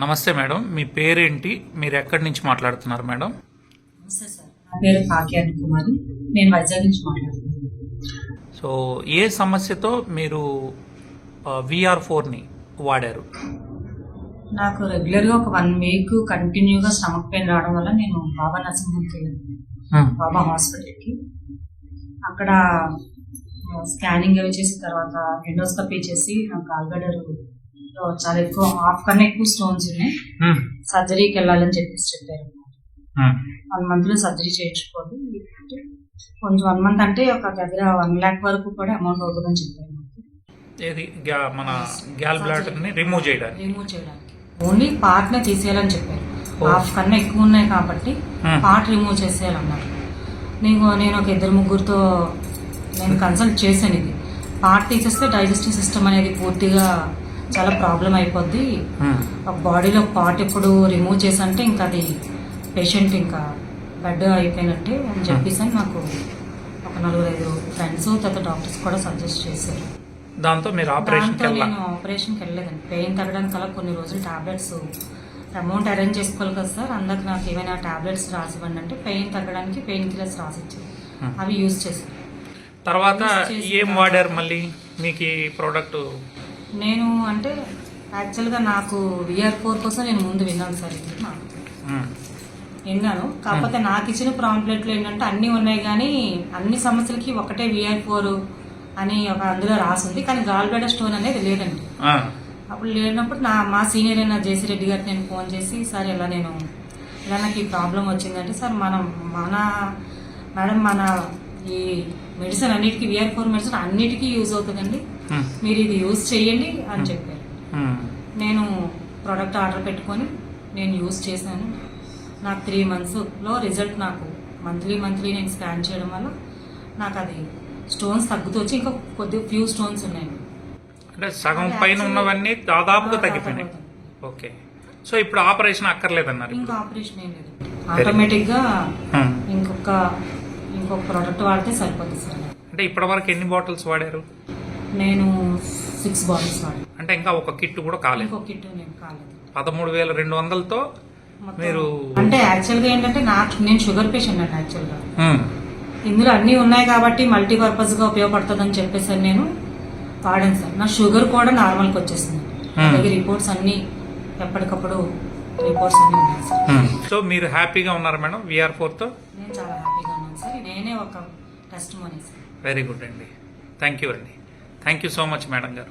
నమస్తే మేడం, మీ పేరేంటి, మీరు ఎక్కడి నుంచి మాట్లాడుతున్నారు మేడం? నమస్తే సార్, నా పేరు కాకియాని కుమారి, నేను వైజాగ్ నుంచి మాట్లాడుతున్నాను. సో ఏ సమస్యతో మీరు VR4ని వాడారు? నాకు రెగ్యులర్గా ఒక 1 వీక్ కంటిన్యూగా స్టమక్ పెయిన్ రావడం వల్ల నేను బాబా నర్సింగ్కి వెళ్ళాను, బాబా హాస్పిటల్కి. అక్కడ స్కానింగ్ అవి చేసిన తర్వాత ఎండోస్కోపీ చేసి నాకు గాల్బ్లాడర్ చాలా ఎక్కువ, హాఫ్ కన్నా ఎక్కువ స్టోన్స్ ఉన్నాయి, సర్జరీకి వెళ్ళాలని చెప్పారు. 1 month లో సర్జరీ చేయించుకోవాలి, కొంచెం 1 month అంటే ఒక దగ్గర 1 lakh వరకు కూడా అమౌంట్ అవుతుందని చెప్పారు. ఏది మన గాల్బ్లాడర్ని రిమూవ్ చేయడానికి ఓన్లీ పార్ట్ నే తీసేయాలని చెప్పారు. హాఫ్ కన్నా ఎక్కువ ఉన్నాయి కాబట్టి పార్ట్ రిమూవ్ చేసేయాలన్నారు. నేను ఒక 2-3 నేను కన్సల్ట్ చేశాను. ఇది పార్ట్ తీసేస్తే డైజెస్టివ్ సిస్టమ్ అనేది పూర్తిగా చాలా ప్రాబ్లం అయిపోద్ది. ఒక బాడీలో పార్ట్ ఎప్పుడు రిమూవ్ చేసంటే ఇంకా అది పేషెంట్ ఇంకా బెడ్ అయిపోయినట్టే అని చెప్పేసి నాకు ఒక 4-5 ఫ్రెండ్స్ తర్వాత డాక్టర్స్ కూడా సజెస్ట్ చేశారు. దాంతో మీరు నేను ఆపరేషన్కి వెళ్ళలేదండి. పెయిన్ తగ్గడానికి అలా కొన్ని రోజులు టాబ్లెట్స్ అమౌంట్ అరేంజ్ చేసుకోవాలి కదా సార్, అందుకు నాకు ఏమైనా టాబ్లెట్స్ రాసివ్వండి అంటే పెయిన్ తగ్గడానికి పెయిన్ కిల్లర్స్ రాసిచ్చారు. అవి యూజ్ చేశాను. తర్వాత ఏం వాడారు మళ్ళీ మీకు ఈ ప్రోడక్ట్? నేను అంటే యాక్చువల్గా నాకు VR4 కోసం నేను ముందు విన్నాను సార్, ఇది నాకు విన్నాను. కాకపోతే నాకు ఇచ్చిన ప్రాంప్లెట్లు ఏంటంటే అన్నీ ఉన్నాయి కానీ అన్ని సమస్యలకి ఒకటే VR4 అని ఒక అందులో రాసింది, కానీ గాల్బ్లాడర్ స్టోన్ అనేది లేదండి. అప్పుడు లేనప్పుడు మా సీనియర్ అయిన జేసీ రెడ్డి గారికి నేను ఫోన్ చేసి, సార్ ఇలా నాకు ఈ ప్రాబ్లం వచ్చిందంటే, సార్ మేడం మన ఈ మెడిసిన్ అన్నిటికీ VR4 మెడిసిన్ అన్నిటికీ యూజ్ అవుతుందండి, మీరు ఇది యూజ్ చేయండి అని చెప్పారు. నేను ప్రోడక్ట్ ఆర్డర్ పెట్టుకొని నేను యూజ్ చేశాను. నాకు 3 monthsలో రిజల్ట్, నాకు మంత్లీ నేను స్కాన్ చేయడం వల్ల నాకు అది స్టోన్స్ తగ్గుతూ వచ్చి ఇంకా ఫ్యూ స్టోన్స్ ఉన్నాయి. అంటే సగం పైన ఉన్నవన్నీ దాదాపుగా తగ్గిపోయినాయి. ఓకే, సో ఇప్పుడు ఆపరేషన్ అక్కర్లేదన్నారు? ఇంకా ఆపరేషన్ ఏం లేదు, ఆటోమేటిక్గా ఇంకొక ప్రోడక్ట్ వాడితే సరిపోతుంది సార్. అంటే ఇప్పటి వరకు ఎన్ని బాటిల్స్ వాడారు? నేను 6 బాటిల్స్ వాడాను. అంటే ఇంకా ఒక కిట్ కూడా కాలేదు? ఇంకో కిట్ నేను కాలేదు. 13,200తో మీరు అంటే యాక్చువల్గా ఏంటంటే నేను షుగర్ పేషెంట్ అండి. యాక్చువల్గా ఇందులో అన్నీ ఉన్నాయి కాబట్టి మల్టీపర్పస్గా ఉపయోగపడుతుందని చెప్పేసి నేను వాడాను సార్. నా షుగర్ కూడా నార్మల్కి వచ్చేసింది. అలాగే రిపోర్ట్స్ అన్నీ ఎప్పటికప్పుడు రిపోర్ట్స్ అన్నీ ఉన్నాయి సార్. సో మీరు హ్యాపీగా ఉన్నారు మేడం VR4తో? నేను చాలా హ్యాపీగా ఉన్నాను సార్. నేనే ఒక టెస్టిమోనీ సార్. వెరీ గుడ్ అండి, థ్యాంక్ యూ అండి, thank you so much madam గారు.